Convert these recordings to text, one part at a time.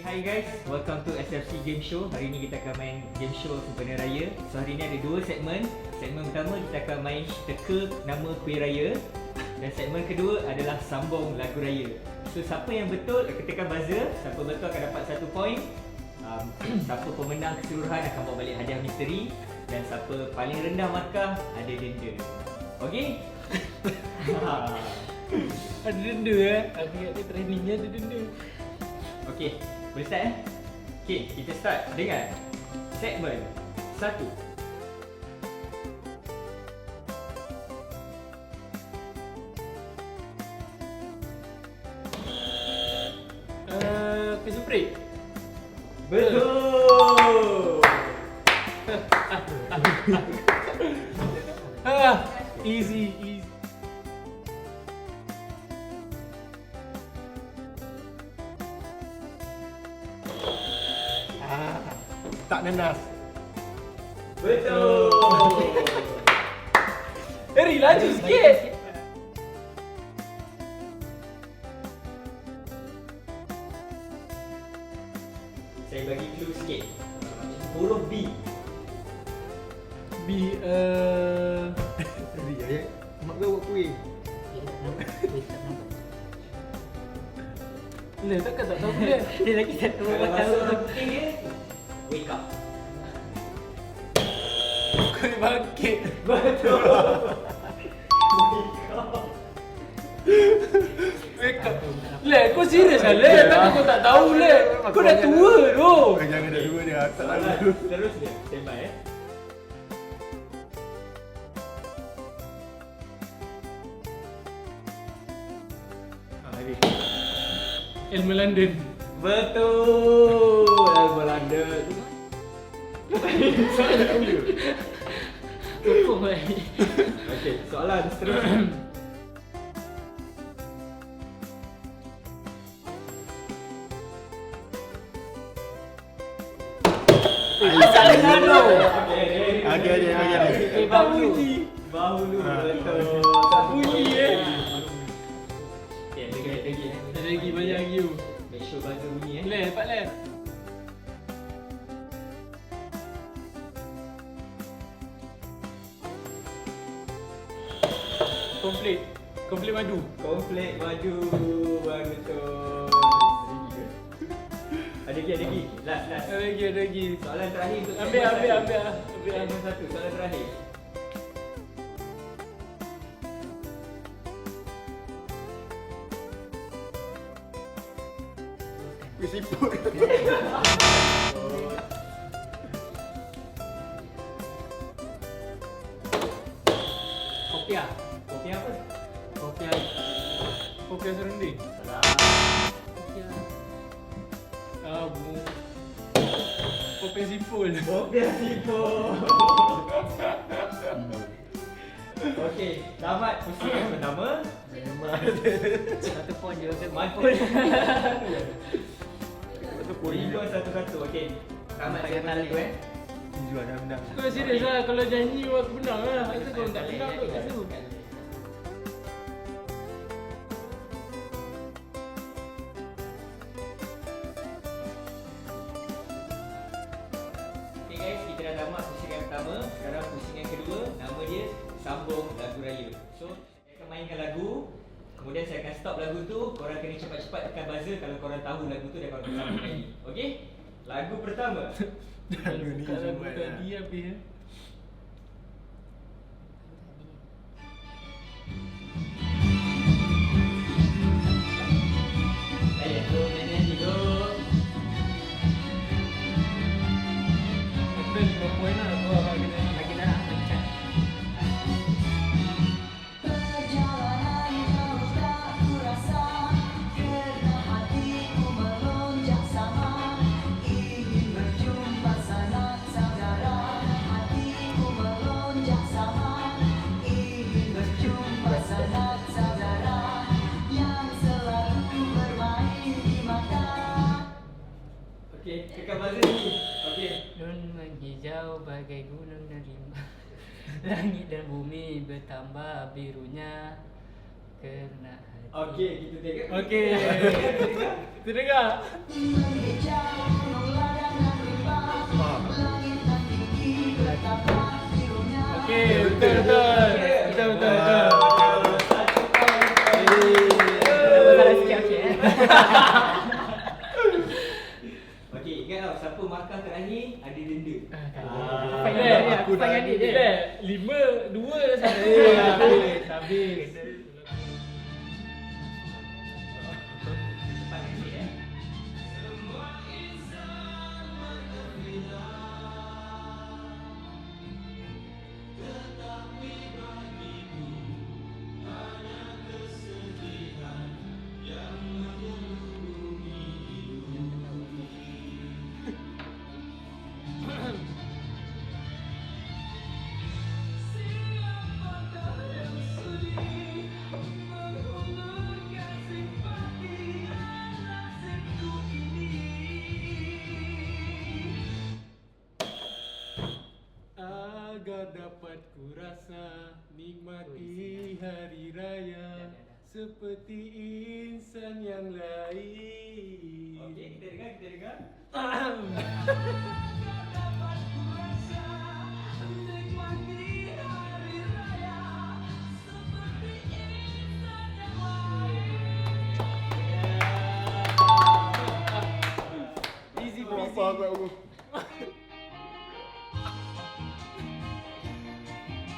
Hi guys, welcome to SFC Game Show. Hari ni kita akan main game show sempena raya. So hari ni ada dua segmen. Segmen pertama kita akan main teka nama kuih raya. Dan segmen kedua adalah sambung lagu raya. So siapa yang betul ketika buzzer, siapa betul akan dapat 1 point. Siapa pemenang keseluruhan akan bawa balik hadiah misteri. Dan siapa paling rendah markah ada denda. Okey? Ada denda Aku ingat dia trainingnya ada denda. Okey, boleh start Okey, kita start dengan segmen 1. Prison break. Betul! Easy. Tak nanas. Betul! Eri, laju sikit. Saya bagi clue sikit. Huruf B. Eri ayat mak kau buat kuih. Lah, takkan tak tahu dia. Dia lagi tak tahu Kalau apa bahasa tahu. orang penting dia, wake up. Kuih bangkit. Betul! Wake up. Le, kau serius lah Le? Takkan kau tak tahu Le? Kau dah tua tu. Jangan dah dua dia. Tak Soalan lalu. terus dia, standby Elma London. Betul! Belanda. Soalan tak tahu. Tepung lah. Okey, soalan seterusnya. Salah tu. Okey. Bahu. Bahulu, betul. Bunyi Okey, lagi. Ada lagi banyak lagi tu. Make sure buzzer bunyi Le, dapat Le. Komplit madu. Komplek maju. Betul. Ada lagi. Last. Ada lagi. Soalan terakhir untuk Ambil. Segmen 1, soalan terakhir. Kuih siput. Kopiah. Kopi apa? Kopiah serunding. Salah. Kopiah simpul. Kopi siput. Okey, selamat pusingan pertama. Satu point je. Mantul. Polygon satu-satu. Okey. Selamat segmen satu Jual dah menang. Kau serius lah kalau janji aku menang lah. Asal kau tak menang tu kat situ. Okay guys, kita dah tamat pusingan pertama. Sekarang pusingan kedua. Nama dia Sambung Lagu Raya. So, saya akan mainkan lagu. Kemudian saya akan stop lagu tu. Korang kena cepat-cepat tekan buzzer kalau korang tahu lagu tu dan korang sambung lagi. Okay? Lagu pertama. Lagu ni Bukan lagu semua tadi dah. habis ya. Let's go, let's go. Ada 5 point lah. Kau abang kena lagi nak pencet. Perjalanan jauh tak kurasa, kerana hatiku melonjak sama. Ingin berjumpa sanak saudara, hatiku melonjak sama. Ingin berjumpa sanak saudara, yang selalu bermain di mata. Okay, tekan buzzer ni. Okay. Nun menghijau bagai gunung dan rimba. Langit dan bumi bertambah birunya. Kerana hati. Okey, kita tengok. Okey. Kita dengar. Menghijau gunung ladang dan lembah, langit dan tinggi betapa birunya. Okey, betul. Salah sikit okey Okey, ingat tau, siapa markah terakhir ada denda. Aku dah ni je. 5, 2 dah sampai. Habis. Cepat sikit Agar dapat ku rasa nikmati hari raya seperti insan yang lain. Okey, kita dengar. Easy Apa peasy. aku?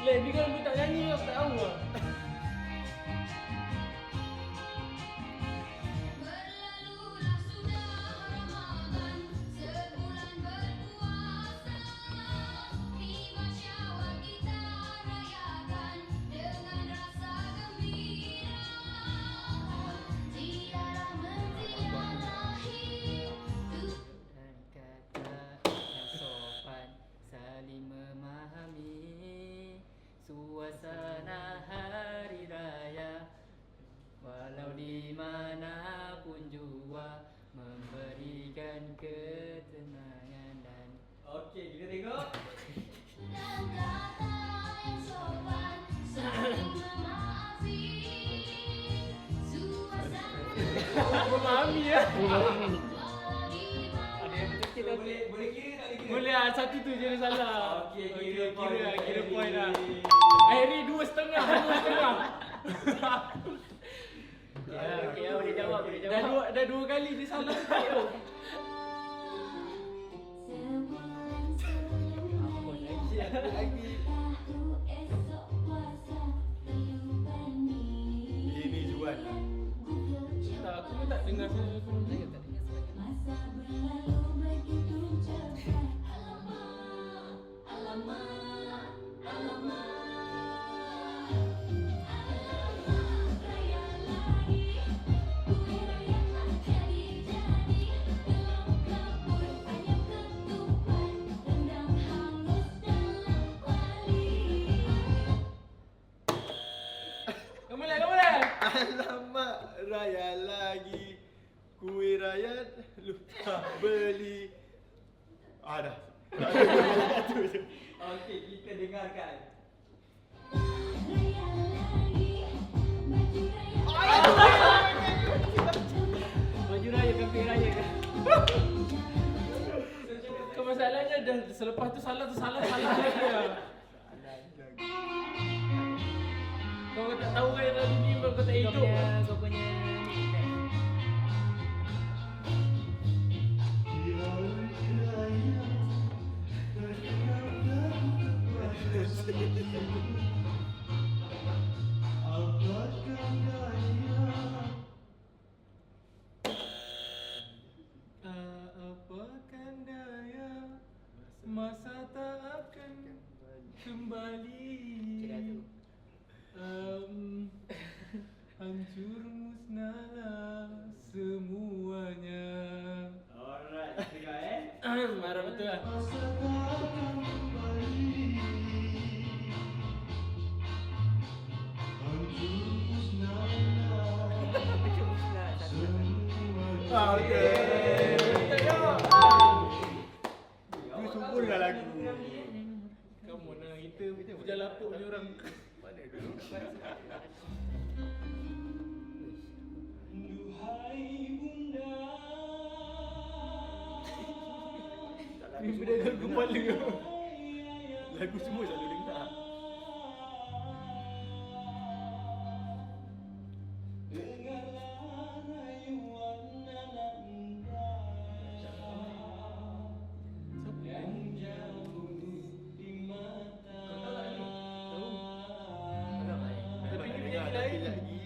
Ni kalau aku tak nyanyi aku tak tahu lah. Berlalulah sudah Ramadan, sebulan berpuasa. Tiba Syawal kita rayakan dengan rasa gembira. Ziarah menziarahi Dan kata yang sopan saling memahami suasana hari raya, walau di mana pun jua memberikan ketenangan dan Okey, kita tengok. dan kata yang sopan saling memahami suasana Memahami ya. walau di mana. ada yang betul Boleh kira tak boleh kira? Boleh lah, satu tu je salah. Okey, kira point. Kira point lah. Akhirnya 2,5. okey boleh jawab Dah dua kali dia salah sekali tu. Ini Juan lah. Tak, aku pun tak dengar sesuatu. Masa berlalu begitu cepat. Alamak, alamak, alamak. Alamak, raya lagi. Kue raya tak jadi-jadi. Belum kebun, ayam ketupat. Rendang hangus dalam kuali. Kamu boleh. Alamak, raya lagi. Kuih raya lupa beli. Dah. Okey, kita dengarkan. Raya lagi. Baju raya. baju raya kambing raya kan. Kau masalahnya dah selepas tu salah lagi lah. Kau tak tahu kan lagu ni kau tak hidup. Kau punya ni kan. Apakan daya, masa tak akan kembali. Kira tu. Hancur musnahlah semuanya. Alright, dengar Marah betul lah. Okey. Aku sempurna lagu. Kamu nak kita puja lapuk punya orang. Mana dulu? Ni pedagang kepala. Lagu semua selalu dengar. Tapi ni Dengar penyanyi lain. lagi.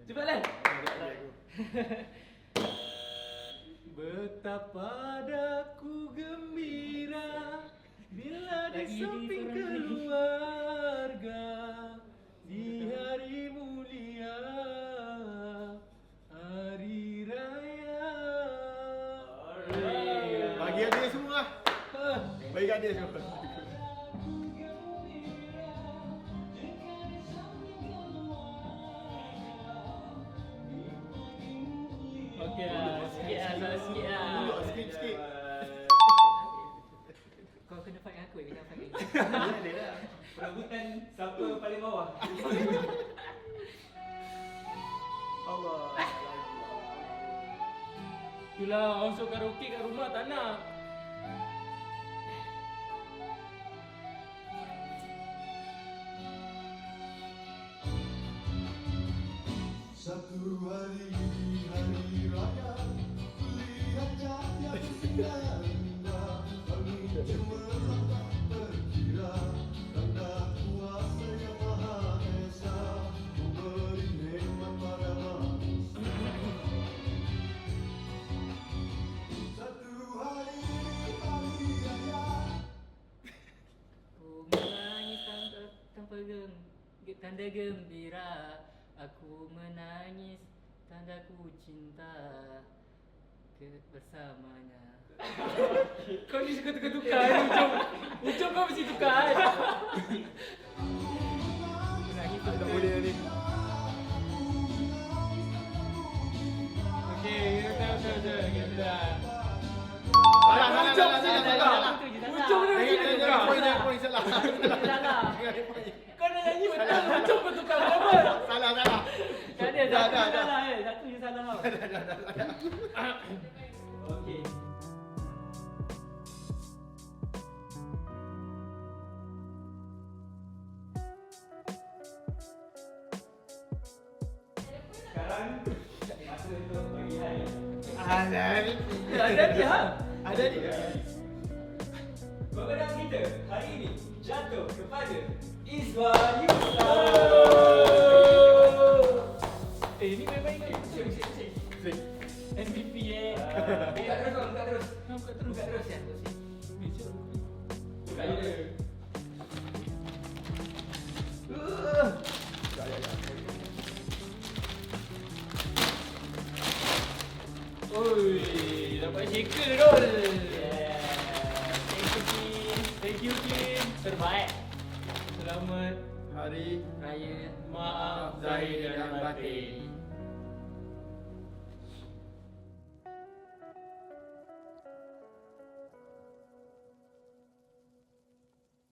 Cepat Lan. Betapa daku gembira bila di Lagi samping di suara keluarga di hari mulia hari raya. Bagi adik semua. Bagi adik semua. Okey lah, sikit lah, salah sikit lah. Duduk sikit-sikit. Kau kena fight dengan aku, kita fight dengan Boleh lah. Perebutan siapa paling bawah. Allah. Itulah orang suruh karaoke kat rumah tak nak. Satu hari raya, lihat cahaya indah, angin cemerlang tak terkira, tanda kuasa yang maha esa, memberi nikmat pada manusia. Satu hari raya. Aku menangis tanpa tanda gembira. Aku menangis tanda ku cinta bersamanya. Kau ni suka tukar-tukar Ujung kau mesti tukar Menangis Tak boleh ni. Okey, betul. Salah. Ujung mesti tukar Ujung dia mesti tukar Jangan poin salah. Salah. Kau nak nyanyi betul Ujung kau tukar kenapa? Salah. Tak ada, Dah. satu salah eh. Satu je salah tau. Okey. Sekarang masa untuk bagi hari. Ada dia Ada dia. Pemenang kita hari ini jatuh kepada Izwan Yusa. Ni main-main ni MVP eh. Buka terus kau, buka terus. Buka terus Buka terus ya. Buka je. Oi, dapat shaker Dol. Yeah. Thank you Kim. Terbaik. Selamat Hari Raya maaf zahir dan batin.